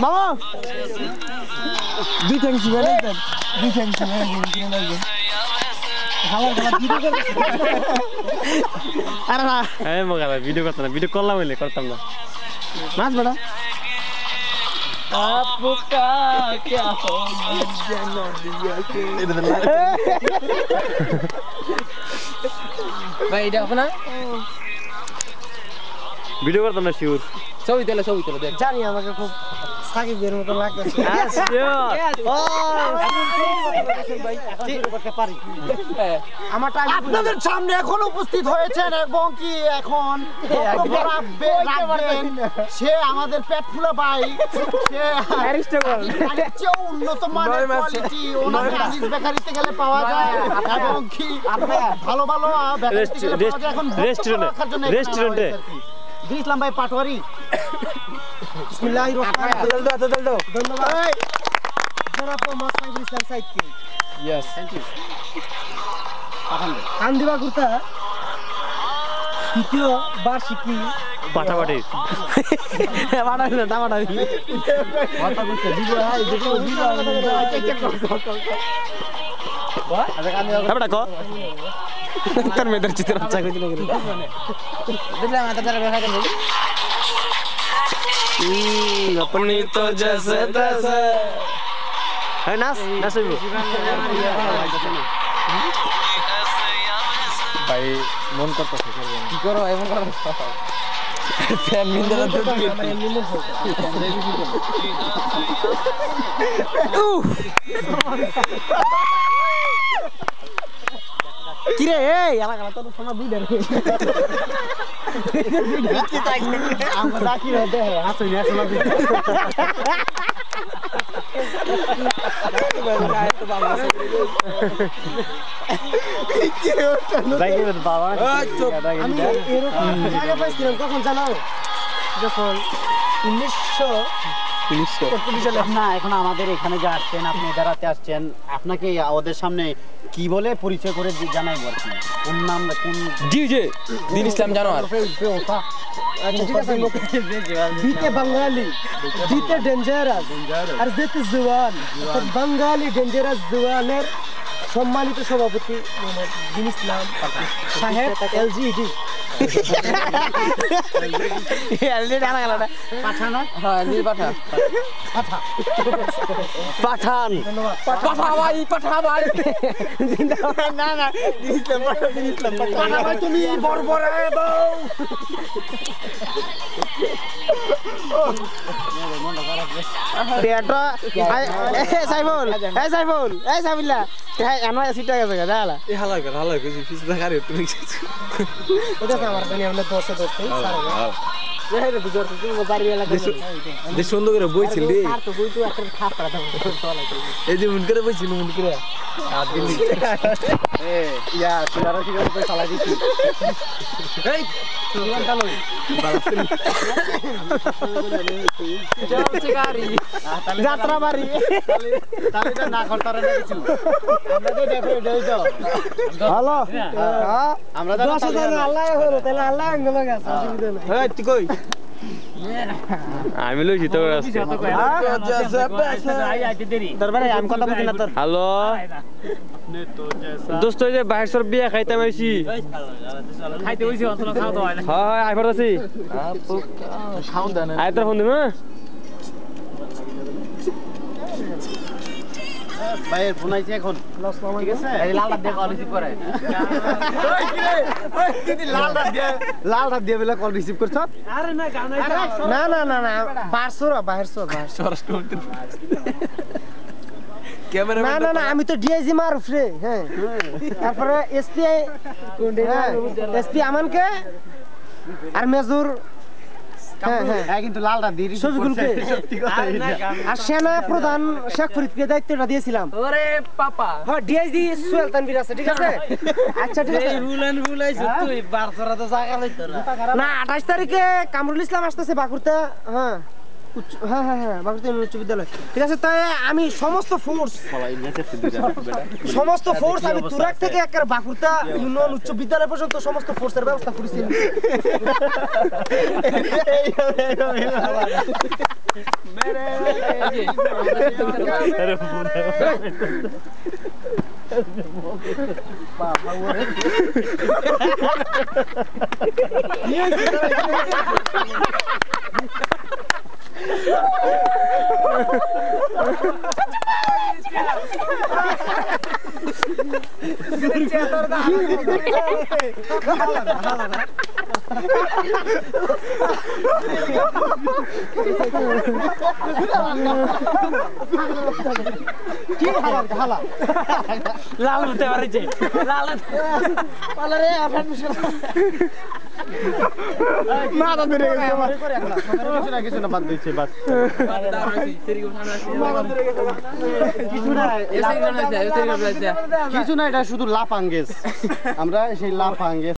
মামা দুই tank cement দেন দুই ট্যাঙ্ক সিমেন্ট কিনে আরে না এই মগা ভিডিও করতাম না ভিডিও করলাম হইলে করতাম না নাচ বেটা आपका क्या हो भाई এটা আপনা ভিডিও করতাম না শিওর ছবি তোলে দেখ জানি আমাকে খুব সাকিবের মতো লাগতেছে আপনাদের সামনে এখন উপস্থিত হয়েছেন এবং কি এখন সে আমাদের পেট ফুলা ভাই সে চেয়েও উন্নত মানের কোয়ালিটি ওনাকে আজিজ বেকারিতে গেলে পাওয়া যায় এবং কি ভালো ভালো রেস্টুরেন্টে দিয়েছিলাম ভাই পাটোয়ারি বিসমিল্লাহির রহমানির রহিম ধন্যবাদ জনাব Mohammad Saiful Islam সাইদকে yes thank you কান্দিবা গুরতা তৃতীয় বার্ষিকী পাটাপাটি বাড়াই না বাড়াই কথা বলতে দিবো হাই দেখো দিবো আমরা কো তোর মেয়েদের চিত্র আচ্ছা কই দিল গরে দেখলাম এটা যারা দেখা দেন अपनी तो जैसे तैसे है नाच नाचबो ভাই মন করতেছে কি করো এমন করো ফ্যান মিন্দারা তো কি রে এই এলাকা তো সোনা দুই দের কি তাই আমরা ডাকি রে দে হাসি না সোনা দুই আমি এরকম জায়গা পাইছিলাম কখন জানো যখন 1900 না এখন আমাদের এখানে যে আসছেন আপনি বেড়াতে আসছেন আপনাকে ওদের সামনে কি বলে পরিচয় করে জানাইবো আর কি কোন নাম কোন ডিজে দিন ইসলাম জানোয়ার দিতে বাঙালি দিতে ডেঞ্জারাস আর দিতে জওয়ান বাঙালি ডেঞ্জারাস জওয়ানের সম্মানিত সভাপতি মোহাম্মদ দিন ইসলাম সাহেব এলজিডি পাঠানো হ্যাঁ নীল পাঠা পাঠান পাঠা ভাই না না পাঠা ভাই তুমি বড়বড়ায় দাও পেটো সাইফুল্লাহ আমার সিটা গেছে দাঁড়া এই হালা করে পিছে দেখা রে তুমি ওটা আমার জানি আমরা দশে দশে যে সুন্দর করে বইছিল রে আর তো বই তো একটা খাপ করা দাও এই যে মন করে বইছিল মন করে ইয়া সুরারা ঠিক আছে চালাই দিছি এই জীবনটা লই চলছে গাড়ি যাত্রা বাড়ি তাহলে তো না করতারে না কিছু আমরা তো দেখো এটাই তো হ্যালো আমরা 10,000 আল্লাহ হলো তাহলে আল্লাহ আঙ্গুল গেছে অসুবিধা নাই এই তুই কই আমি লইছি তো দরবারে আমি কথা বলি না তোর হ্যালো দোস্ত যে বাইরে সর বিয়া খাইতে আইছি খাইতে হইছে অন্তর খাওয়া দাওয়া হয় না হয় আই পড়তাছি খাওন দেন আই তোর ফোন দিমা ভাইয়ের ফোন আইছে এখন ঠিক আছে এই লালটা দেখো রিসিভ করে লাল রাত দিয়ে বেলা কল রিসিভ করছ আরে না গান না না না না বাহির স্বরাষ্ট্রমন্ত্রী না ক্যামেরাম্যান না না আমি তো ডিআইজি মারুফ রে হ্যাঁ তারপরে এসপি আমানকে আর মেজর হ্যাঁ কিন্তু লালটা দিয়ে শফিকুলকে আর সেনা প্রধান শেখ ফরিদকে দায়িত্বটা দিয়েছিলাম ওরে পাপা হ্যাঁ ডিআইজি সুয়েল তানভীর আছে ঠিক আছে আচ্ছা ঠিক আছে রুল আইছ তুই বারছরা তো জায়গা লইতো না না 28 তারিখে কামরুল ইসলাম আসতেছে বাকুরতে হ্যাঁ হ্যাঁ হ্যাঁ হ্যাঁ বাকুড়া ইউনিয়ন উচ্চ বিদ্যালয়। ঠিক আছে, তাই আমি সমস্ত ফোর্স আমি তুরাক থেকে একেবারে বাকুড়া ইউনিয়ন উচ্চ বিদ্যালয় পর্যন্ত সমস্ত ফোর্সের ব্যবস্থা করেছি। লাল হতে পারে লাল মাথা ধরে কিছু না বাদ দিচ্ছে বাদ কিছু না, এটা শুধু লাফাঙ্গেস। আমরা সেই লাফাঙ্গেস